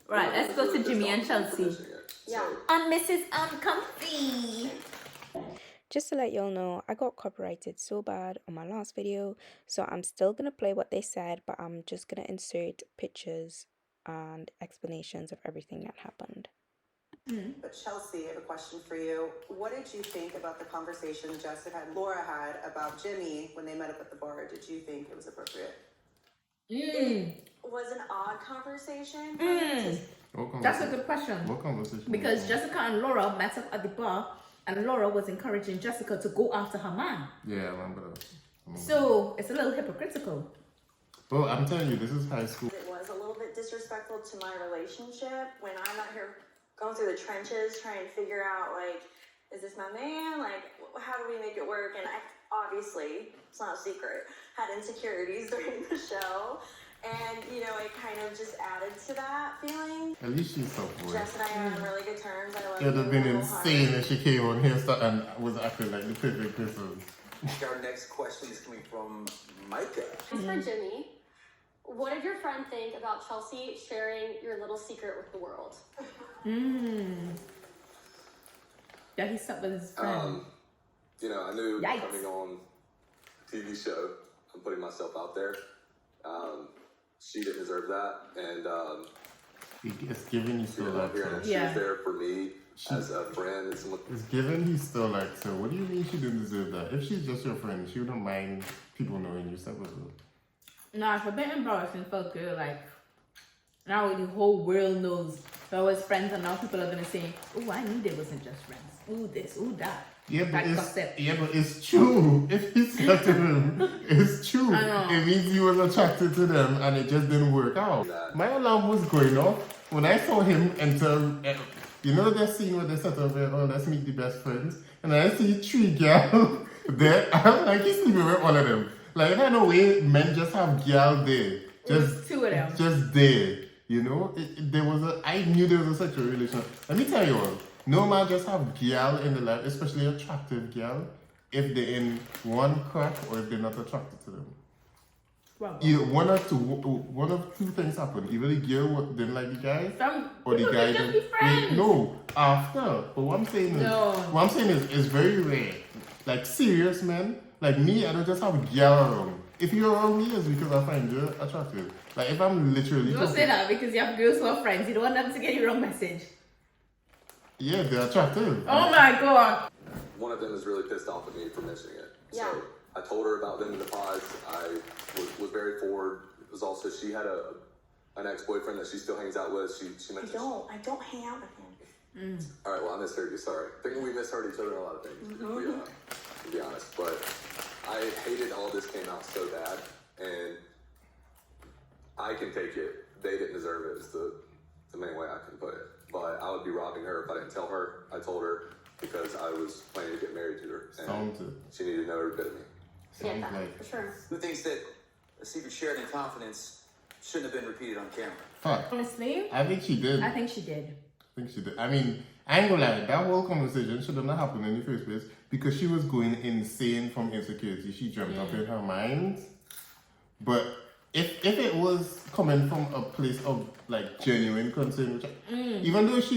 Right, let's go to Jimmy and Chelsea. Yeah. And Mrs. Uncomfy. Just to let y'all know, I got copyrighted so bad on my last video, so I'm still gonna play what they said, but I'm just gonna insert pictures and explanations of everything that happened. But Chelsea, I have a question for you. What did you think about the conversation Jess had, Laura had about Jimmy when they met up at the bar? Did you think it was appropriate? It was an odd conversation. That's a good question. What conversation? Because Jessica and Laura met up at the bar, and Laura was encouraging Jessica to go after her man. Yeah, I remember that. So it's a little hypocritical. Well, I'm telling you, this is high school. It was a little bit disrespectful to my relationship when I'm out here going through the trenches trying to figure out, like, is this my man? Like, how do we make it work? And I obviously, it's not a secret, had insecurities during the show. And, you know, it kind of just added to that feeling. At least she's self-aware. Jess and I are on really good terms. I love It would have you been wholeheartedly. insane if she came on here and was acting like the perfect person. Our next question is coming from Micah. As for Jimmy, what did your friend think about Chelsea sharing your little secret with the world? Yeah, he slept with his friend. You know, I knew Yikes. coming on a TV show, I'm putting myself out there. She didn't deserve that, and It's given you she still didn't like love her, and so. she was there for me as a friend and someone. It's given he still like so. What do you mean she didn't deserve that? If she's just your friend, she wouldn't mind people knowing you slept with her. No, it's a bit embarrassing for a girl. Like, now the whole world knows they was friends, and now people are gonna say, "Oh, I knew they wasn't just friends. Ooh, this, ooh, that." Yeah, but That it's true. If he said to him, it's true. I know. It means he was attracted to them and it just didn't work out. My alarm was going off when I saw him enter. You know that scene where they set up there, oh, let's meet the best friends, and I see 3 girls there. I'm like, he's sleeping with all of them. Like, I know way men just have girls there, just 2 of them. just there. You know, I knew there was a sexual relation. Let me tell you all. No man just have girl in the life, especially attractive girl, if they're in one crack or if they're not attracted to them. Well, Either one of two things happen. Either the girl didn't like the guy, some or the people guy can just be friends. no, after. But what I'm saying is, it's very rare. Like serious men, like me, I don't just have girl around. If you're around me, it's because I find you attractive. Like if I'm literally Don't say that because you have girls who are friends. You don't want them to get your wrong message. yeah, they're attractive. Oh my god. One of them is really pissed off at me for mentioning it. Yeah. So I told her about them in the pods. I was very forward. It was also, she had an ex-boyfriend that she still hangs out with. She mentioned. I don't hang out with him. All right, well, I misheard you. Sorry. I think we misheard each other in a lot of things, to be honest. But I hated all this came out so bad, and I can take it. They didn't deserve it. Is the main way I can put it. But I would be robbing her if I didn't tell her. I told her because I was planning to get married to her, and Sounds it. she needed to know every bit of me. Sounds like For sure. Who thinks that a secret shared in confidence shouldn't have been repeated on camera? fuck. Honestly, I think she did. I think she did. I mean, I ain't gonna lie, that whole conversation should have not happened in the first place because she was going insane from insecurity. She dreamt up in her mind. But if it was coming from a place of like genuine concern, which even though to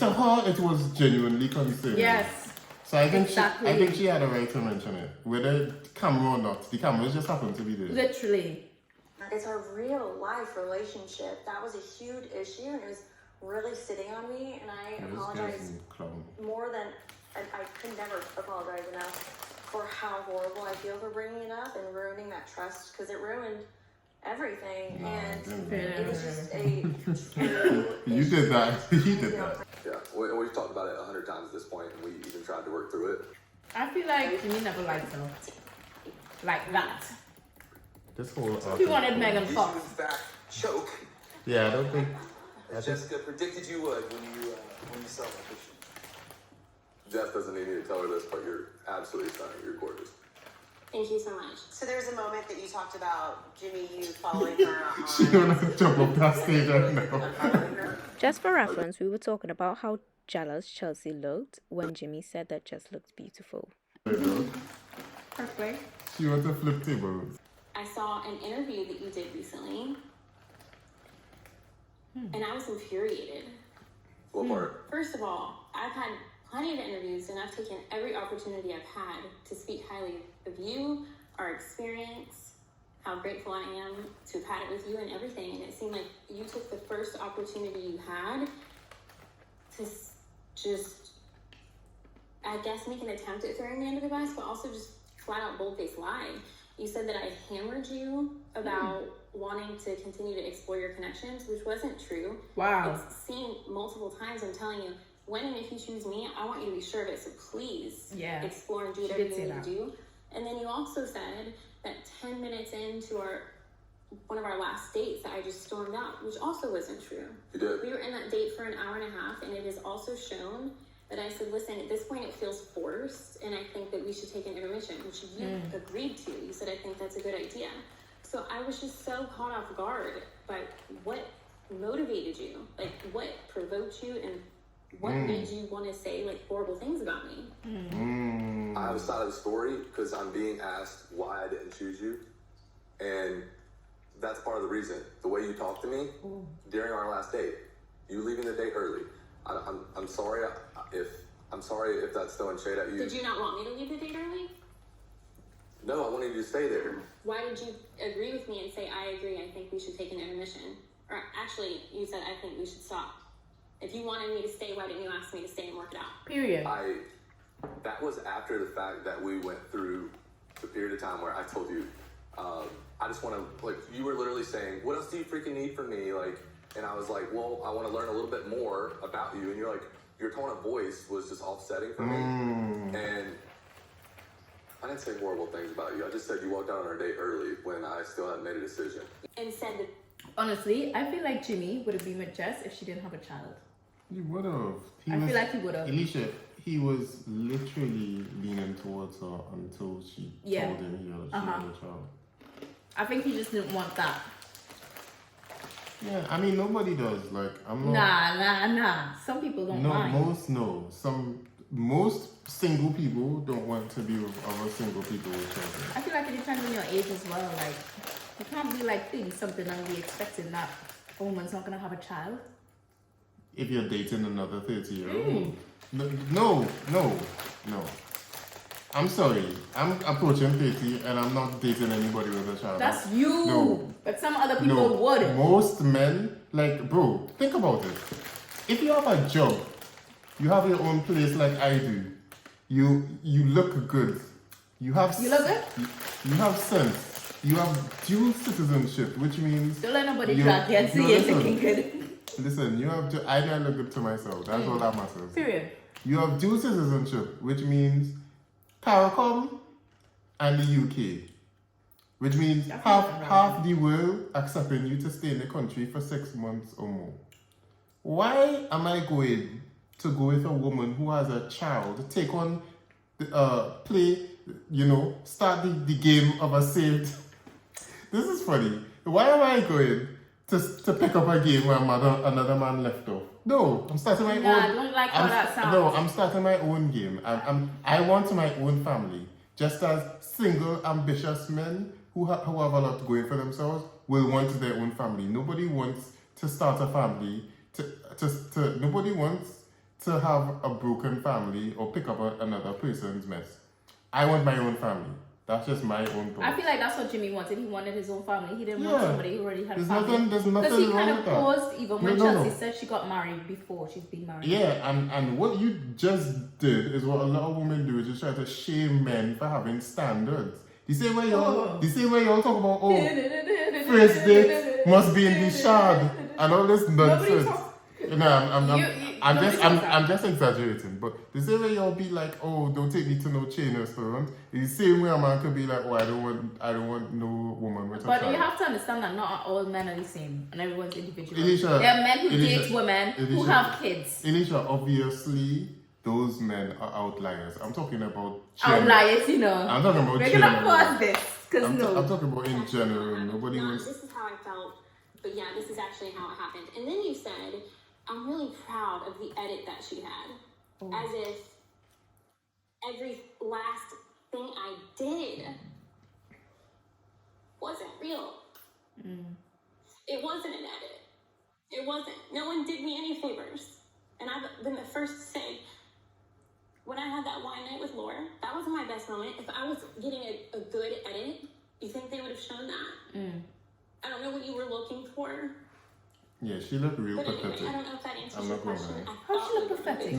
her it was genuinely concerned. Yes. So I think Exactly. she had a right to mention it, whether camera or not. The cameras just happened to be there. Literally. It's a real life relationship. That was a huge issue, and it was really sitting on me, and I This apologize guy's a clown. more than I could never apologize enough for how horrible I feel for bringing it up and ruining that trust, because it ruined everything. No, And it didn't. it was just a true You issue. did that. You did that. Yeah, we've talked about it 100 times at this point, and we even tried to work through it. I feel like Jimmy never liked her. Like that. This whole He wanted Megan Did you, in Fox. fact, choke Yeah, I don't think. as Jessica predicted you would when you saw that picture? Jess doesn't need me to tell her this, but you're absolutely stunning. You're gorgeous. Thank you so much. So there's a moment that you talked about Jimmy, you following her on. She wanna jump up that stage right now. Following her. Just for reference, we were talking about how jealous Chelsea looked when Jimmy said that Jess looked beautiful. Perfect. She wants to flip tables. I saw an interview that you did recently. And I was infuriated. What part? First of all, I've had plenty of interviews and I've taken every opportunity I've had to speak highly of you, our experience, how grateful I am to have had it with you and everything. And it seemed like you took the first opportunity you had to just, I guess, make an attempt at throwing me under the bus, but also just flat out bold-faced lie. You said that I hammered you about wanting to continue to explore your connections, which wasn't true. Wow. It's seen multiple times. I'm telling you, when and if you choose me, I want you to be sure of it. So please explore and do whatever you need to do. And then you also said that 10 minutes into one of our last dates that I just stormed out, which also wasn't true. You did. We were in that date for an hour and a half, and it is also shown that I said, listen, at this point it feels forced, and I think that we should take an intermission, which you agreed to. You said, I think that's a good idea. So I was just so caught off guard by what motivated you, like what provoked you, and what made you want to say like horrible things about me. I have a side of the story because I'm being asked why I didn't choose you, and that's part of the reason. The way you talked to me during our last date, you leaving the date early. I'm sorry if that's throwing shade at you. Did you not want me to leave the date early? No, I wanted you to stay there. Why did you agree with me and say, I agree, I think we should take an intermission? Or actually, you said, I think we should stop. If you wanted me to stay, why didn't you ask me to stay and work it out? Period. That was after the fact that we went through the period of time where I told you, I just want to, like, you were literally saying, what else do you freaking need from me? Like, and I was like, well, I want to learn a little bit more about you. And you're like, your tone of voice was just offsetting for me. And I didn't say horrible things about you. I just said you walked out on our date early when I still hadn't made a decision. And said that. Honestly, I feel like Jimmy would have been with Jess if she didn't have a child. He would have. I feel like he would have. Alicia, he was literally leaning towards her until she told him she had a child. I think he just didn't want that. Yeah, I mean, nobody does. Like, I'm not. Nah. Some people don't mind. Most single people don't want to be with other single people with children. I feel like it depends on your age as well. Like, you can't be like doing something and be expecting that a woman's not gonna have a child. If you're dating another 30-year-old. No. I'm sorry. I'm approaching 30 and I'm not dating anybody with a child. That's you. No. But some other people would. Most men, like, bro, think about it. If you have a job, you have your own place like I do. You look good. You look good? You have sense. You have dual citizenship, which means... Don't let nobody drag you and say you're looking good. Listen, I gotta look good to myself. That's all that matters. Period. You have dual citizenship, which means CARICOM and the UK. Which means half the world accepting you to stay in the country for 6 months or more. Why am I going to go with a woman who has a child, take on, start the game of a saved... This is funny. Why am I going to pick up a game where another man left off? No, I'm starting my own. I don't like how that sounds. No, I'm starting my own game. I want my own family. Just as single, ambitious men who have a lot going for themselves will want their own family. Nobody wants to start a family. Nobody wants to have a broken family or pick up another person's mess. I want my own family. That's just my own thought. I feel like that's what Jimmy wanted. He wanted his own family. He didn't want somebody who already had a family. There's nothing Because he kind wrong of with that. paused even when Chelsea said she got married before she's been married. Yeah, and what you just did is what a lot of women do, is just try to shame men for having standards. The same way y'all talk about, first date must be in the shard and all this nonsense. I'm just exaggerating, but the same way y'all be like, oh, don't take me to no chain restaurant. The same way a man could be like, oh, I don't want no woman with a child. But you have to understand that not all men are the same, and everyone's individual. Alicia, there are men who date women who have kids. Alicia, obviously, those men are outliers. I'm talking about outliers, you know. I'm talking about we're gonna pause this, because I'm talking about in general. Nobody wants. This is how I felt, but yeah, this is actually how it happened. And then you said, I'm really proud of the edit that she had. As if every last thing I did wasn't real. It wasn't an edit. It It wasn't. No one did me any favors. And I've been the first to say, when I had that wine night with Laura, that wasn't my best moment. If I was getting a good edit, you think they would have shown that? I don't know what you were looking for. Yeah, she looked real But anyway, pathetic. I don't know if that answers I'm your not gonna question. lie. How she look pathetic?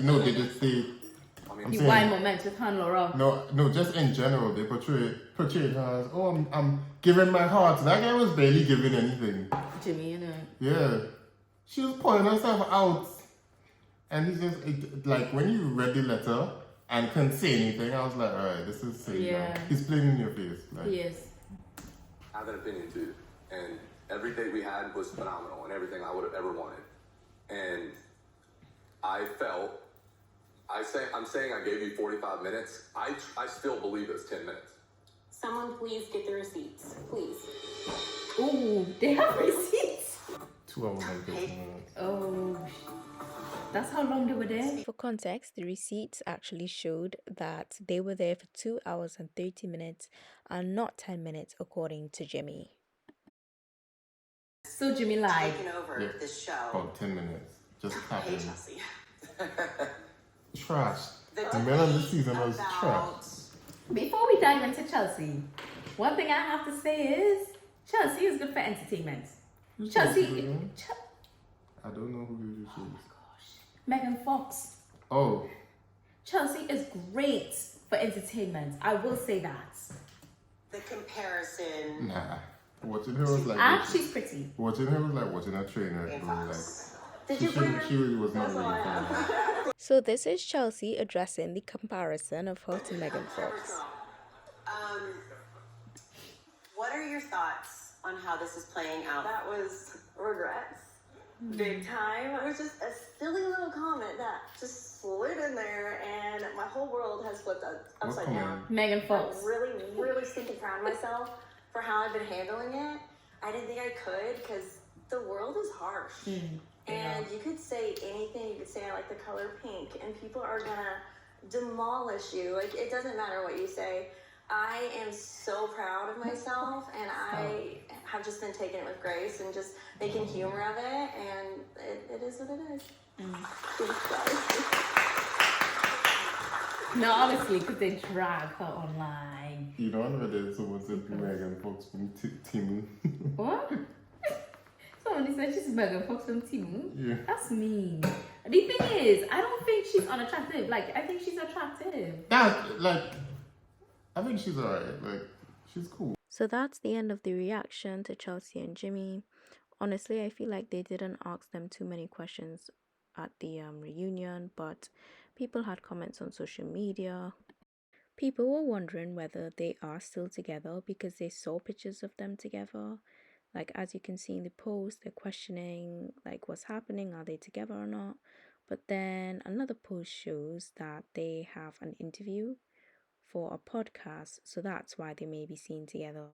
No, they just say. I'm The saying, wine moment with Han Laura. no, just in general, they portrayed her as, oh, I'm giving my heart. That guy was barely giving anything. Jimmy, you know. Yeah, she was pouring herself out, and he just like when you read the letter and couldn't say anything, I was like, all right, this is silly. Yeah. Now. He's playing in your face. Like, Yes. I have an opinion too, and every date we had was phenomenal and everything I would have ever wanted. And I felt, I'm saying I gave you 45 minutes. I still believe it's 10 minutes. Someone please get the receipts. Please. Ooh, they have receipts. 2 hours and 15 minutes. Oh, that's how long they were there? For context, the receipts actually showed that they were there for 2 hours and 30 minutes and not 10 minutes, according to Jimmy. So Jimmy lied. Taking over Yeah. this show. About 10 minutes. Just Hey, happening. Chelsea. Trash. The The man of the debate season was about- trash. Before we dive into Chelsea, one thing I have to say is Chelsea is good for entertainment. Who's Chelsea, again? I don't know who you choose. Megan Fox. Oh, Chelsea is great for entertainment. I will say that. The comparison. nah. Watching her was like And she's pretty. watching her was like watching a trainer. It was Fox. Did like you bring her? she really was not That's all really I funny. have. So this is Chelsea addressing the comparison of her to Megan Fox. What are your thoughts on how this is playing out? That was regrets. Big time. It was just a silly little comment that just slid in there, and my whole world has flipped upside down. Megan I'm Fox. really, really stinking proud of myself for how I've been handling it. I didn't think I could because the world is harsh. And you could say anything. You could say I like the color pink, and people are gonna demolish you. Like, it doesn't matter what you say. I am so proud of myself, and I have just been taking it with grace and just making humor of it, and it is what it is. Thanks, guys. No, honestly, because they drag her online. You know, on Reddit, someone said Megan Fox from Timu. What? Somebody said she's Megan Fox from Timu. Yeah. That's mean. The thing is, I don't think she's unattractive. Like, I think she's attractive. That, like, I think she's alright. Like, she's cool. So that's the end of the reaction to Chelsea and Jimmy. Honestly, I feel like they didn't ask them too many questions at the reunion, but people had comments on social media. People were wondering whether they are still together because they saw pictures of them together. Like, as you can see in the post, they're questioning, like, what's happening? Are they together or not? But then another post shows that they have an interview for a podcast, so that's why they may be seen together.